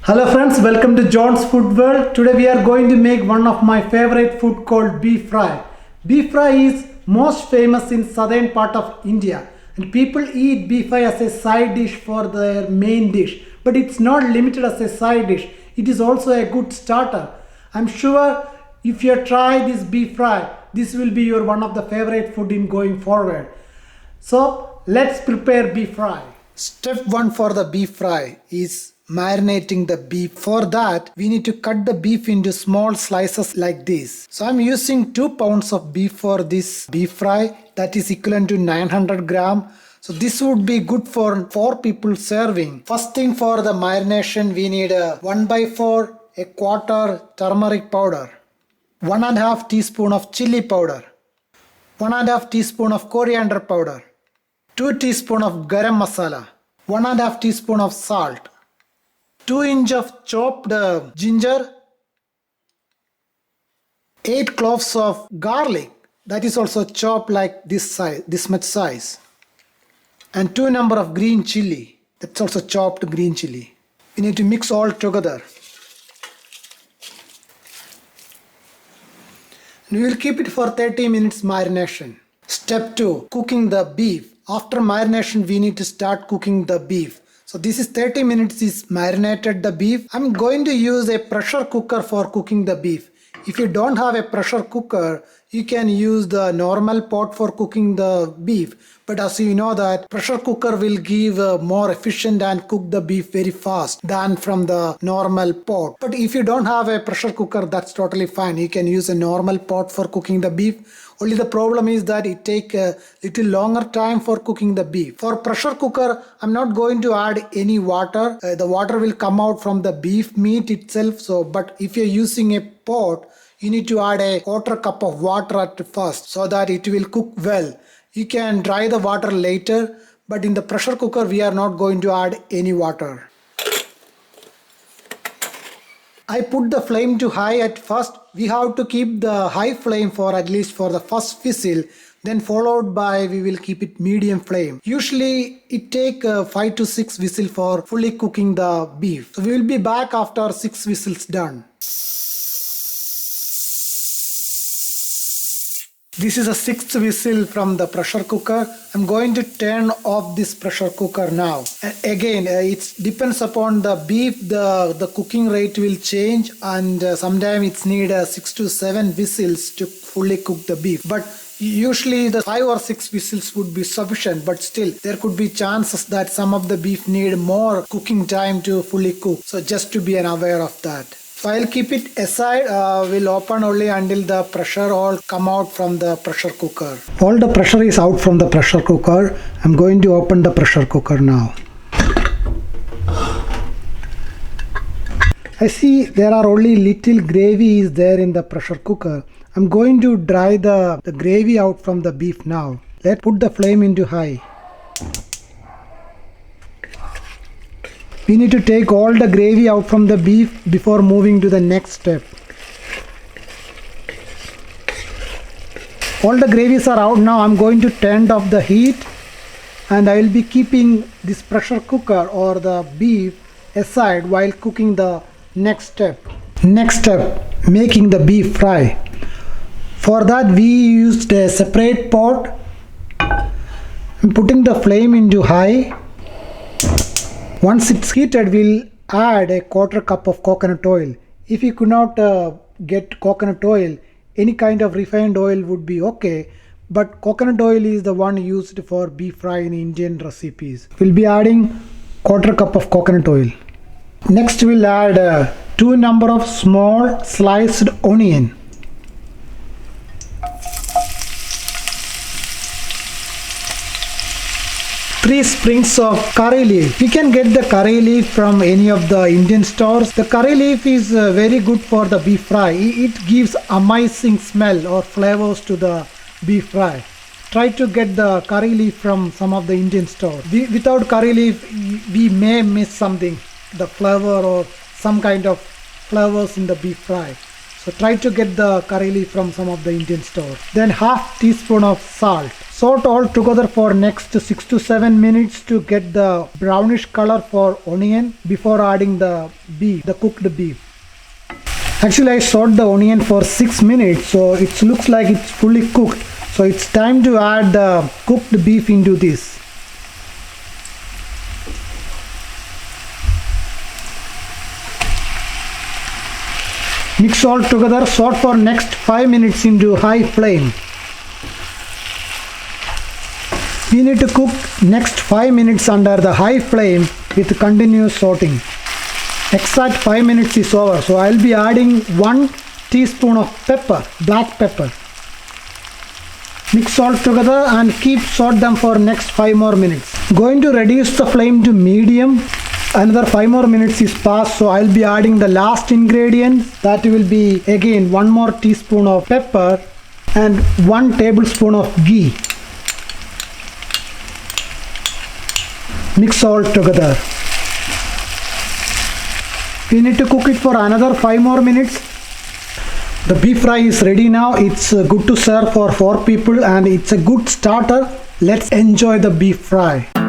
Hello friends, welcome to John's Food World. Today we are going to make one of my favorite food called beef fry. Beef fry is most famous in southern part of India and people eat beef fry as a side dish for their main dish. But it's not limited as a side dish. It is also a good starter. I'm sure if you try this beef fry, this will be your one of the favorite food in going forward. So let's prepare beef fry. Step 1 for the beef fry is marinating the beef. For that, we need to cut the beef into small slices like this. So I'm using 2 pounds of beef for this beef fry. That is equivalent to 900 gram. So this would be good for 4 people serving. First thing for the marination, we need a 1/4, a quarter turmeric powder, 1.5 teaspoon of chilli powder, 1.5 teaspoon of coriander powder, 2 teaspoon of garam masala, 1.5 teaspoon of salt, 2 inch of chopped ginger, 8 cloves of garlic, that is also chopped like this size, this much size, and 2 number of green chilli, that's also chopped green chilli. We need to mix all together. We will keep it for 30 minutes marination. Step 2, cooking the beef. After marination, we need to start cooking the beef. So this is 30 minutes is marinated the beef. I'm going to use a pressure cooker for cooking the beef. If you don't have a pressure cooker, you can use the normal pot for cooking the beef. But as you know that pressure cooker will give more efficient and cook the beef very fast than from the normal pot. But if you don't have a pressure cooker, that's totally fine. You can use a normal pot for cooking the beef. Only the problem is that it takes a little longer time for cooking the beef. For pressure cooker, I'm not going to add any water. The water will come out from the beef meat itself. But if you're using a pot, you need to add a quarter cup of water at first so that it will cook well. You can dry the water later, but in the pressure cooker, we are not going to add any water. I put the flame to high at first. We have to keep the high flame for at least for the first whistle, then followed by we will keep it medium flame. Usually it take 5 to 6 whistles for fully cooking the beef. So we will be back after 6 whistles done. This is a 6th whistle from the pressure cooker. I'm going to turn off this pressure cooker now. And again, it depends upon the beef, the cooking rate will change, and sometimes it's need 6 to 7 whistles to fully cook the beef. But usually the 5 or 6 whistles would be sufficient, but still there could be chances that some of the beef need more cooking time to fully cook. So just to be aware of that. So I'll keep it aside, we'll open only until the pressure all come out from the pressure cooker. All the pressure is out from the pressure cooker. I'm going to open the pressure cooker now. I see there are only little gravy is there in the pressure cooker. I'm going to dry the gravy out from the beef now. Let's put the flame into high. We need to take all the gravy out from the beef before moving to the next step. All the gravies are out now. I'm going to turn off the heat and I will be keeping this pressure cooker or the beef aside while cooking the next step. Next step, making the beef fry. For that we used a separate pot. I'm putting the flame into high. Once it's heated, we'll add a quarter cup of coconut oil. If you could not get coconut oil, any kind of refined oil would be okay. But coconut oil is the one used for beef fry in Indian recipes. We'll be adding quarter cup of coconut oil. Next we'll add 2 number of small sliced onion. 3 sprigs of curry leaf. You can get the curry leaf from any of the Indian stores. The curry leaf is very good for the beef fry. It gives amazing smell or flavors to the beef fry. Try to get the curry leaf from some of the Indian stores. Without curry leaf, we may miss something, the flavor or some kind of flavors in the beef fry. So try to get the curry leaf from some of the Indian stores. Then half teaspoon of salt. Saute all together for next 6 to 7 minutes to get the brownish color for onion before adding the beef, the cooked beef. Actually I saute the onion for 6 minutes, so it looks like it's fully cooked. So it's time to add the cooked beef into this. Mix all together, saute for next 5 minutes into high flame. We need to cook next 5 minutes under the high flame with continuous sauteing. Exact 5 minutes is over, so I'll be adding 1 teaspoon of pepper, black pepper. Mix all together and keep saute them for next 5 more minutes. Going to reduce the flame to medium. Another 5 more minutes is passed, so I'll be adding the last ingredient. That will be again 1 more teaspoon of pepper and 1 tablespoon of ghee. Mix all together. We need to cook it for another 5 more minutes. The beef fry is ready now. It's good to serve for 4 people and it's a good starter. Let's enjoy the beef fry.